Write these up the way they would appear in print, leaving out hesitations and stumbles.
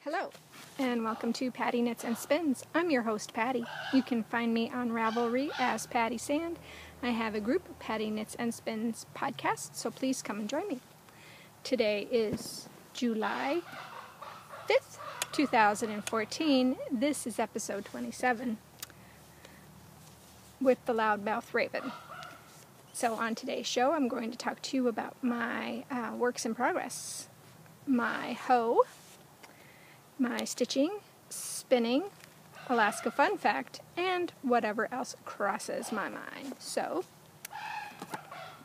Hello, and welcome to Patty Knits and Spins. I'm your host, Patty. You can find me on Ravelry as Patty Sand. I have a group, Patty Knits and Spins podcast, so please come and join me. Today is July 5th, 2014. This is episode 27 with the Loudmouth Raven. So on today's show, I'm going to talk to you about my works in progress, my hoe, my stitching, spinning, Alaska fun fact, and whatever else crosses my mind. So,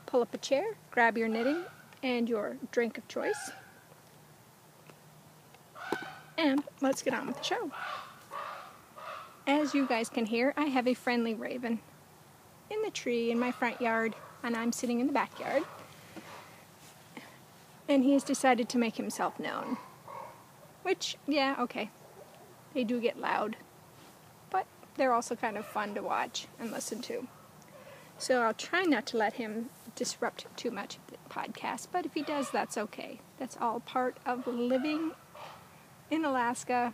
pull up a chair, grab your knitting and your drink of choice, and let's get on with the show. As you guys can hear, I have a friendly raven in the tree in my front yard, and I'm sitting in the backyard, and he has decided to make himself known. Which, yeah, okay, they do get loud, but they're also kind of fun to watch and listen to. So I'll try not to let him disrupt too much of the podcast, but if he does, that's okay. That's all part of living in Alaska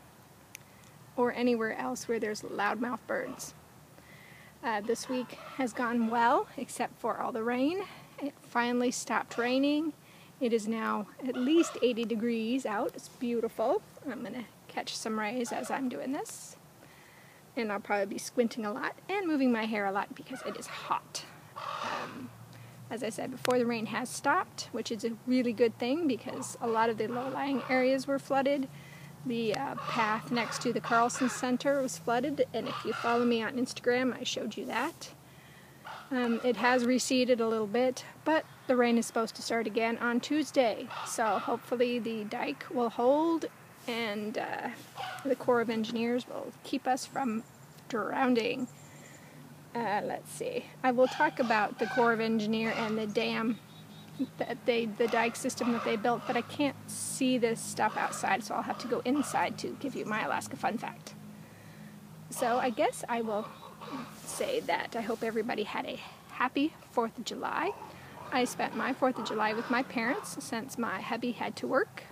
or anywhere else where there's loudmouth birds. This week has gone well, except for all the rain. It finally stopped raining. It is now at least 80 degrees out. It's beautiful. I'm going to catch some rays as I'm doing this. And I'll probably be squinting a lot and moving my hair a lot because it is hot. As I said before, the rain has stopped, which is a really good thing because a lot of the low-lying areas were flooded. The path next to the Carlson Center was flooded, and if you follow me on Instagram, I showed you that. It has receded a little bit, but the rain is supposed to start again on Tuesday. So hopefully the dike will hold and the Corps of Engineers will keep us from drowning. Let's see. I will talk about the Corps of Engineers and the dam, the dike system that they built, but I can't see this stuff outside, so I'll have to go inside to give you my Alaska fun fact. So I guess I will say that I hope everybody had a happy 4th of July. I spent my 4th of July with my parents since my hubby had to work,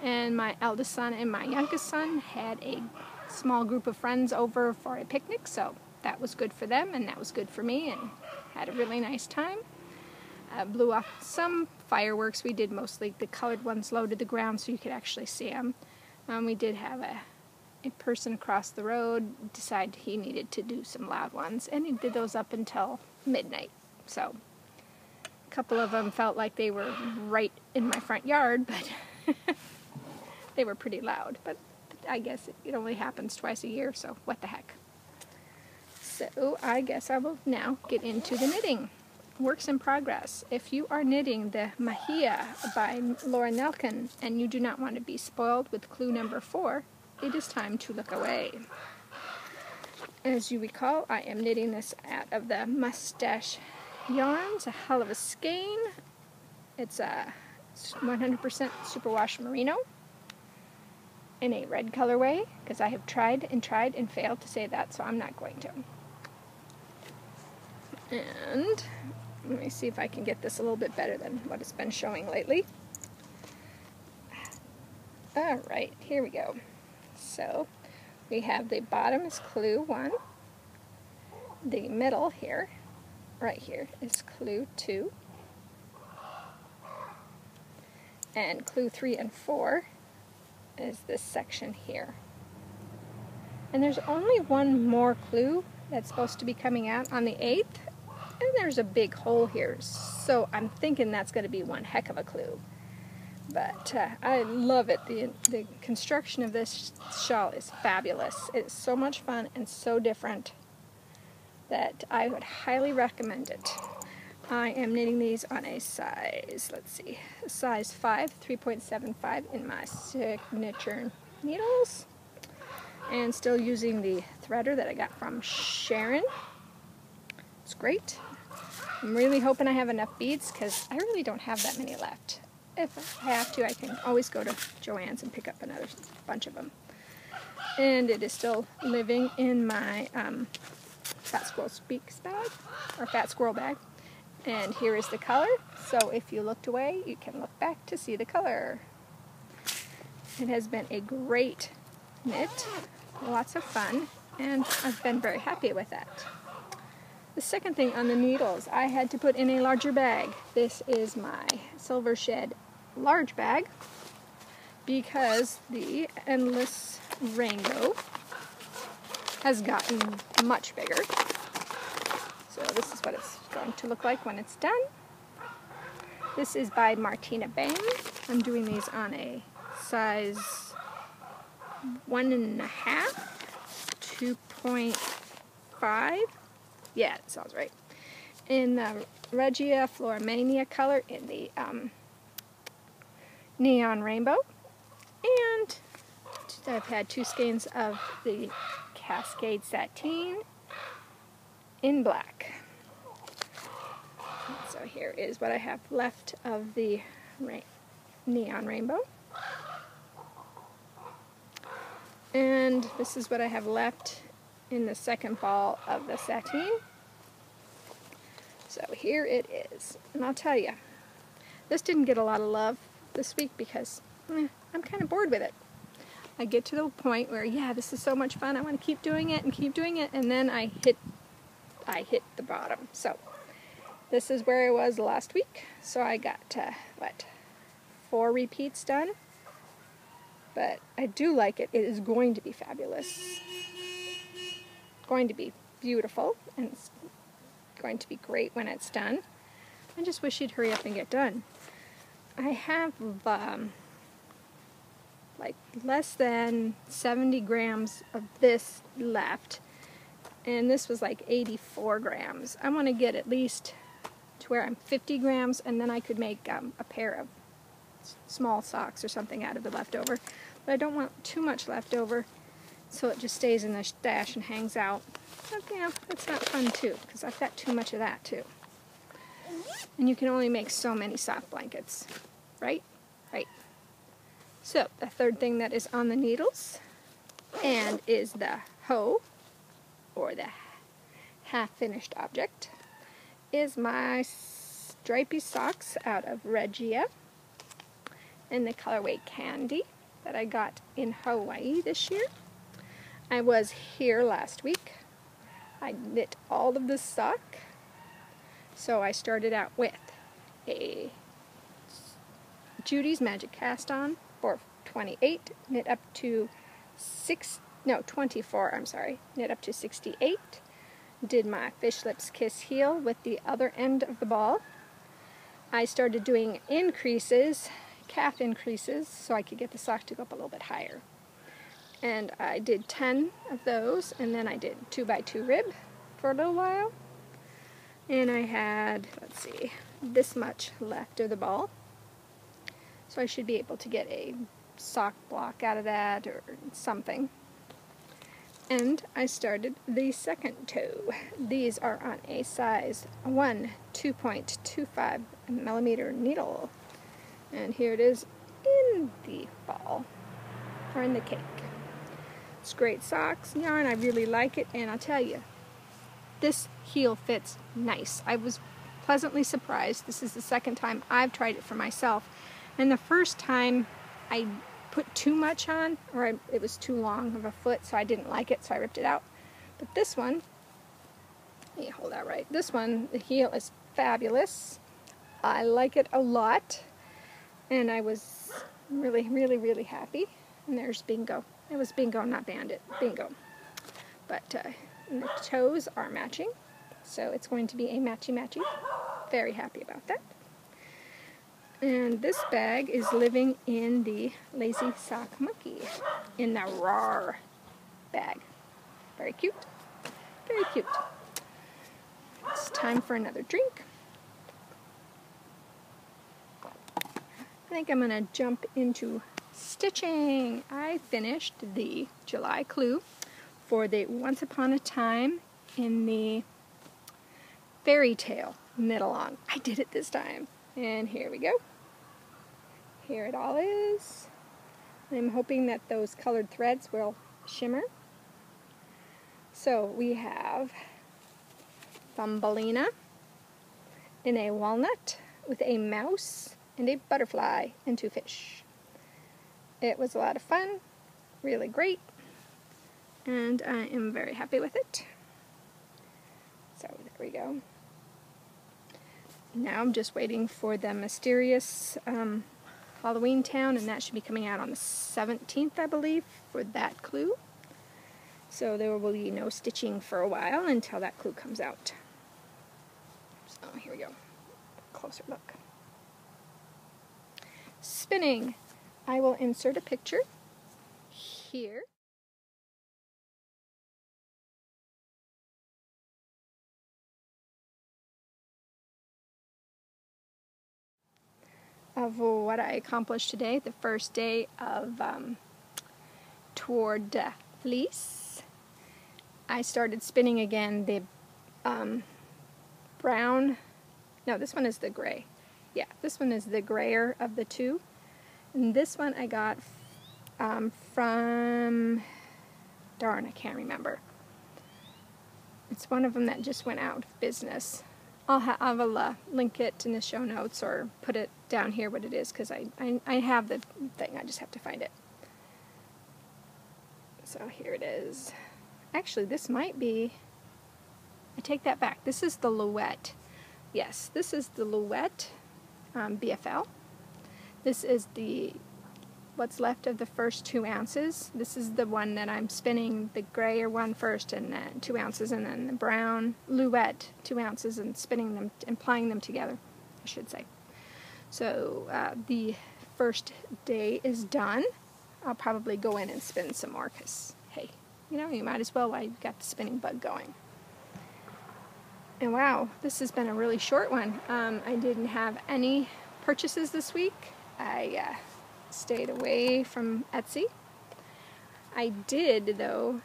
and my eldest son and my youngest son had a small group of friends over for a picnic, so that was good for them and that was good for me, and had a really nice time. Blew off some fireworks. We did mostly the colored ones low to the ground so you could actually see them. We did have a person across the road decide he needed to do some loud ones, and he did those up until midnight. So a couple of them felt like they were right in my front yard, but they were pretty loud. But I guess it only happens twice a year, so what the heck. So I guess I will now get into the knitting. Works in progress. If you are knitting the Mejia by Laura Nelkin and you do not want to be spoiled with clue number 4, it is time to look away. As you recall, I am knitting this out of the Mustache Yarns, a hell of a skein. It's a 100% superwash merino in a red colorway, because I have tried and failed to say that, so I'm not going to. And let me see if I can get this a little bit better than what it's been showing lately. Alright, here we go. So, we have the bottom is clue 1, the middle here, right here, is clue 2, and clue 3 and 4 is this section here. And there's only one more clue that's supposed to be coming out on the 8th, and there's a big hole here, so I'm thinking that's going to be one heck of a clue. But I love it. The construction of this shawl is fabulous. It's so much fun and so different that I would highly recommend it. I am knitting these on a size, size 5, 3.75 in my signature needles. And still using the threader that I got from Sharon. It's great. I'm really hoping I have enough beads because I really don't have that many left. If I have to, I can always go to Joann's and pick up another bunch of them. And it is still living in my Fat Squirrel Speaks bag, or Fat Squirrel bag. And here is the color. So if you looked away, you can look back to see the color. It has been a great knit, lots of fun, and I've been very happy with that. The second thing on the needles, I had to put in a larger bag. This is my Silver Shed large bag because the Endless Rainbow has gotten much bigger. So this is what it's going to look like when it's done. This is by Martina Bain. I'm doing these on a size 1.5, 2.5. Yeah, it sounds right. In the Mejia Mania color in the neon rainbow. And I've had 2 skeins of the Cascade Sateen in black. So here is what I have left of the neon rainbow. And this is what I have left in the second ball of the sateen. So here it is. And I'll tell you, this didn't get a lot of love this week because I'm kind of bored with it. I get to the point where, yeah, this is so much fun, I want to keep doing it, and then I hit the bottom. So this is where I was last week. So I got, 4 repeats done. But I do like it. It is going to be fabulous. Going to be beautiful, and it's going to be great when it's done. I just wish you'd hurry up and get done. I have like less than 70 grams of this left, and this was like 84 grams. I want to get at least to where I'm 50 grams, and then I could make a pair of small socks or something out of the leftover. But I don't want too much leftover, so it just stays in the stash and hangs out. But yeah, that's not fun too, because I've got too much of that too. And you can only make so many sock blankets, right? Right. So the third thing that is on the needles, and is the hoe, or the half-finished object, is my stripy socks out of Mejia in the colorway Candy that I got in Hawaii this year. I was here last week. I knit all of this sock. So I started out with a Judy's Magic Cast On for 28, knit up to 24, I'm sorry, knit up to 68. Did my Fish Lips Kiss heel with the other end of the ball. I started doing increases, calf increases, so I could get the sock to go up a little bit higher. And I did 10 of those, and then I did 2x2 rib for a little while. And I had, let's see, this much left of the ball. So I should be able to get a sock block out of that or something. And I started the second toe. These are on a size 1 2.25 millimeter needle. And here it is in the ball, or in the cake. It's great socks yarn. I really like it, and I'll tell you, this heel fits nice. I was pleasantly surprised. This is the second time I've tried it for myself, and the first time I put too much on, or it was too long of a foot, so I didn't like it, so I ripped it out. But this one, let me hold that right. This one, the heel is fabulous. I like it a lot. And I was really, really, really happy. And there's Bingo. It was Bingo, not Bandit. Bingo. But the toes are matching. So it's going to be a matchy-matchy. Very happy about that. And this bag is living in the Lazy Sock Monkey. In the RAR bag. Very cute. Very cute. It's time for another drink. I think I'm going to jump into stitching. I finished the July clue for the Once Upon a Time in the Fairy Tale knit along. I did it this time. And here we go. Here it all is. I'm hoping that those colored threads will shimmer. So we have Thumbelina in a walnut with a mouse and a butterfly and 2 fish. It was a lot of fun, really great, and I am very happy with it. So there we go. Now I'm just waiting for the mysterious Halloween Town, and that should be coming out on the 17th, I believe, for that clue. So there will be no stitching for a while until that clue comes out. So here we go. Closer look. Spinning. I will insert a picture here. Of what I accomplished today, the first day of Toward Fleece. I started spinning again the brown, no, this one is the gray. Yeah, this one is the grayer of the two. And this one I got from, darn, I can't remember. It's one of them that just went out of business. I will link it in the show notes or put it down here what it is, because I have the thing, I just have to find it. So here it is. Actually, this might be, I take that back. This is the Louette. Yes, this is the Louette BFL. This is the what's left of the first 2 ounces. This is the one that I'm spinning, the grayer one first, and then 2 ounces, and then the brown Louette 2 ounces, and spinning them and plying them together, I should say. So the first day is done. I'll probably go in and spin some more, because hey, you know, you might as well while you've got the spinning bug going. And wow, this has been a really short one. I didn't have any purchases this week. I stayed away from Etsy. I did, though,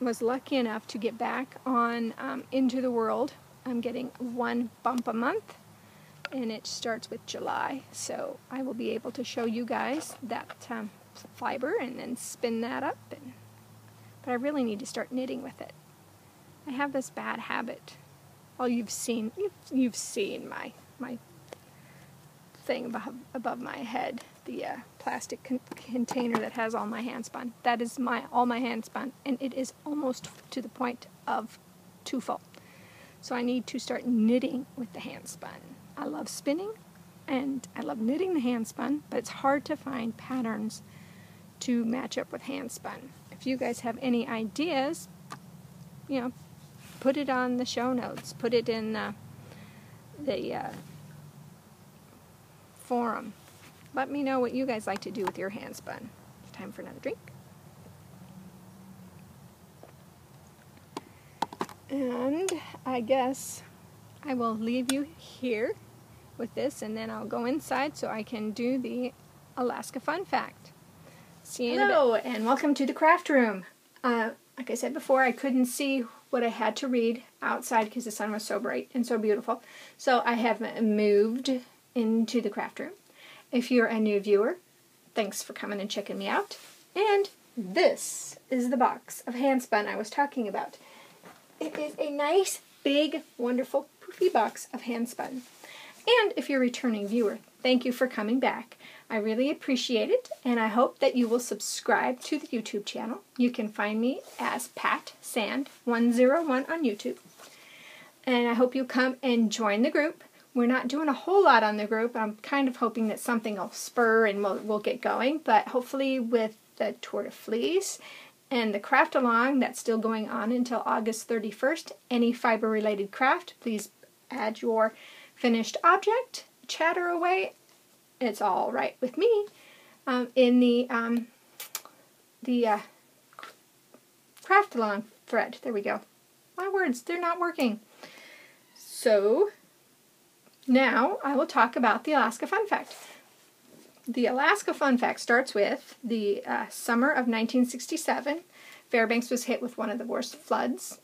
was lucky enough to get back on Into the World. I'm getting 1 bump a month, and it starts with July. So I will be able to show you guys that fiber and then spin that up. But I really need to start knitting with it. I have this bad habit. Well, you've seen my thing above my head, the plastic container that has all my hand spun. That is all my hand spun, and it is almost to the point of too full. So I need to start knitting with the hand spun. I love spinning, and I love knitting the hand spun, but it's hard to find patterns to match up with hand spun. If you guys have any ideas, you know, put it on the show notes. Put it in the forum. Let me know what you guys like to do with your hand spun. Time for another drink. And I guess I will leave you here with this, and then I'll go inside so I can do the Alaska Fun Fact. See you in a bit. Hello, and welcome to the craft room. Like I said before, I couldn't see what I had to read outside because the sun was so bright and so beautiful. So I have moved into the craft room. If you're a new viewer, thanks for coming and checking me out. And this is the box of handspun I was talking about. It is a nice, big, wonderful, poofy box of handspun. And if you're a returning viewer, thank you for coming back. I really appreciate it, and I hope that you will subscribe to the YouTube channel. You can find me as Pat Sand 101 on YouTube. And I hope you come and join the group. We're not doing a whole lot on the group. I'm kind of hoping that something will spur and we'll get going, but hopefully with the Tour de Fleece and the craft along that's still going on until August 31st, any fiber related craft, please add your finished object, chatter away. It's all right with me. In the craft along thread. There we go. My words, they're not working. So now I will talk about the Alaska Fun Fact. The Alaska Fun Fact starts with the summer of 1967. Fairbanks was hit with one of the worst floods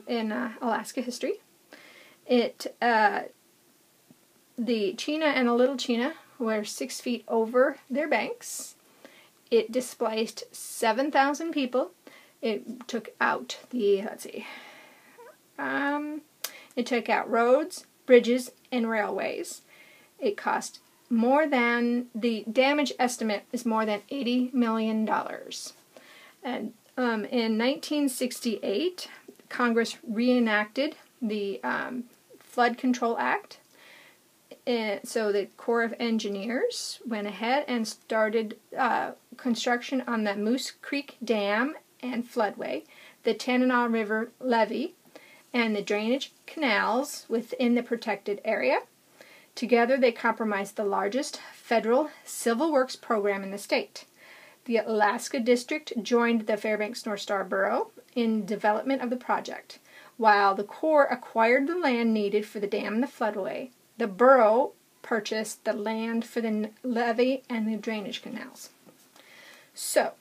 in Alaska history. The Chena and the Little Chena were 6 feet over their banks. It displaced 7,000 people. It took out it took out roads, bridges, and railways. It cost the damage estimate is more than $80 million. And in 1968, Congress reenacted the Flood Control Act. So the Corps of Engineers went ahead and started construction on the Moose Creek Dam and floodway, the Tanana River levee, and the drainage canals within the protected area. Together, they comprised the largest federal civil works program in the state. The Alaska District joined the Fairbanks North Star Borough in development of the project. While the Corps acquired the land needed for the dam and the floodway, the borough purchased the land for the levee and the drainage canals. So,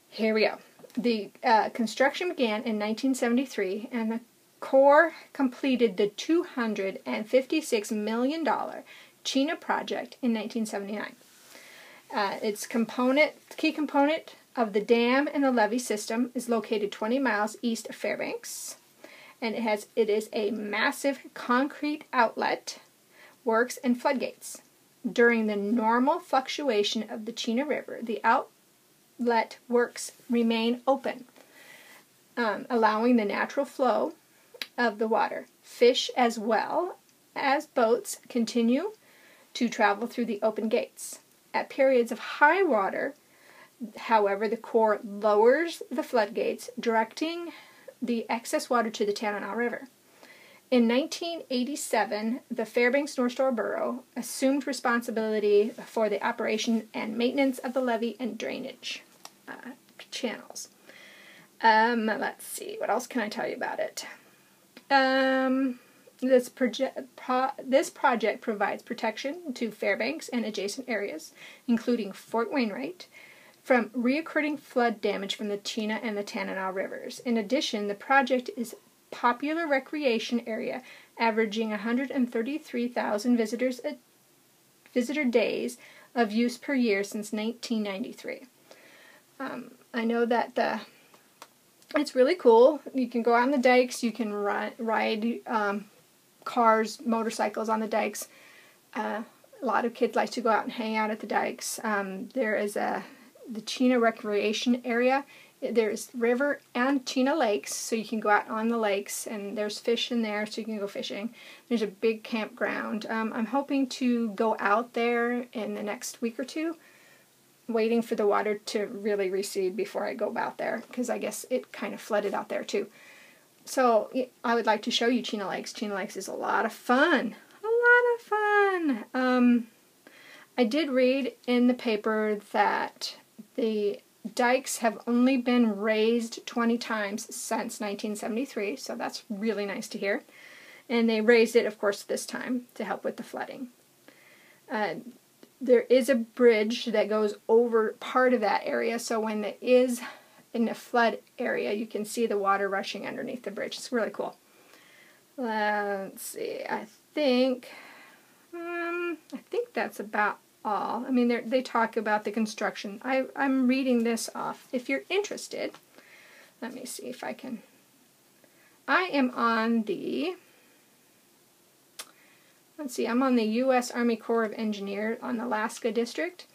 here we go. The construction began in 1973, and the Corps completed the $256 million Chena project in 1979. Its key component of the dam and the levee system is located 20 miles east of Fairbanks, and it is a massive concrete outlet, works, and floodgates. During the normal fluctuation of the Chena River, the outlet works remain open, allowing the natural flow of the water. Fish as well as boats continue to travel through the open gates. At periods of high water, however, the Corps lowers the floodgates, directing the excess water to the Tanana River. In 1987, the Fairbanks North Star Borough assumed responsibility for the operation and maintenance of the levee and drainage channels. Let's see, what else can I tell you about it? This project provides protection to Fairbanks and adjacent areas, including Fort Wainwright, from reoccurring flood damage from the Chena and the Tanana rivers. In addition, the project is a popular recreation area, averaging 133,000 visitor days of use per year since 1993. I know that it's really cool. You can go out on the dikes. You can ride cars, motorcycles on the dikes. A lot of kids like to go out and hang out at the dikes. There is the Chena Recreation Area. There's river and Chena lakes, so you can go out on the lakes, and there's fish in there, so you can go fishing. There's a big campground. I'm hoping to go out there in the next week or two, waiting for the water to really recede before I go out there, because I guess it kind of flooded out there too. So I would like to show you Chena Lakes. Chena Lakes is a lot of fun. A lot of fun. I did read in the paper that the dikes have only been raised 20 times since 1973, so that's really nice to hear. And they raised it, of course, this time to help with the flooding. There is a bridge that goes over part of that area, so when it is in a flood area, you can see the water rushing underneath the bridge. It's really cool. Let's see, I think that's about all. I mean, they talk about the construction. I'm reading this off. If you're interested, let me see if I can. I am on the, let's see, I'm on the U.S. Army Corps of Engineers on the Alaska District.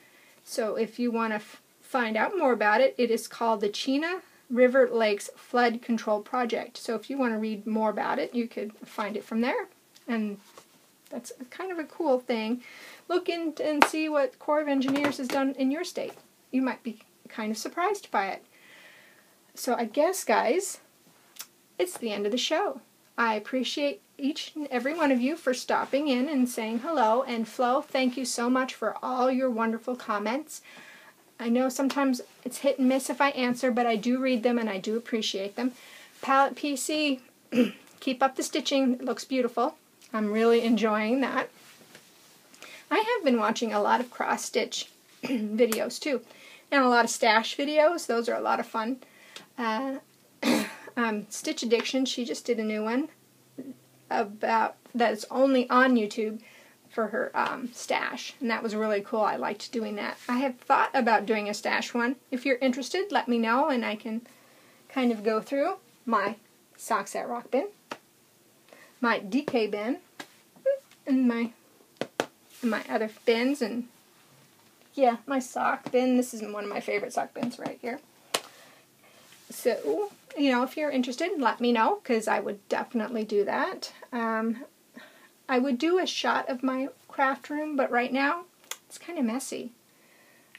So if you want to find out more about it, it is called the Chena River Lakes Flood Control Project. So if you want to read more about it, you could find it from there. And that's kind of a cool thing. Look in and see what Corps of Engineers has done in your state. You might be kind of surprised by it. So I guess, guys, it's the end of the show. I appreciate each and every one of you for stopping in and saying hello. And Flo, thank you so much for all your wonderful comments. I know sometimes it's hit and miss if I answer, but I do read them and I do appreciate them. Palette PC, keep up the stitching. It looks beautiful. I'm really enjoying that. I have been watching a lot of cross-stitch videos too, and a lot of stash videos. Those are a lot of fun. Stitch Addiction, she just did a new one about that's only on YouTube for her stash, and that was really cool. I liked doing that. I have thought about doing a stash one. If you're interested, let me know, and I can kind of go through my Socks That Rock bin, my DK bin, and my in my other bins, and yeah, my sock bin. This is one of my favorite sock bins right here. So, you know, if you're interested, let me know, because I would definitely do that. I would do a shot of my craft room, but right now it's kind of messy.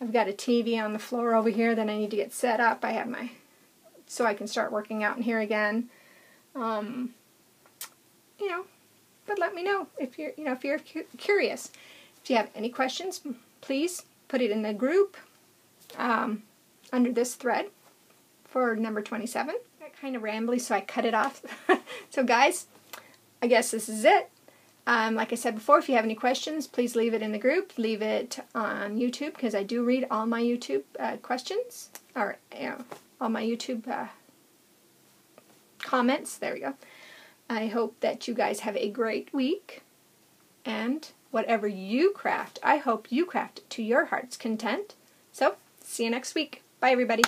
I've got a TV on the floor over here that I need to get set up. I have my, so I can start working out in here again. You know, but let me know if you're, you know, if you're curious. If you have any questions, please put it in the group under this thread for number 27. Got kind of rambly, so I cut it off. So guys, I guess this is it. Like I said before, if you have any questions, please leave it in the group. Leave it on YouTube, because I do read all my YouTube questions, or all my YouTube comments. There we go. I hope that you guys have a great week, and whatever you craft, I hope you craft to your heart's content. So, see you next week. Bye, everybody.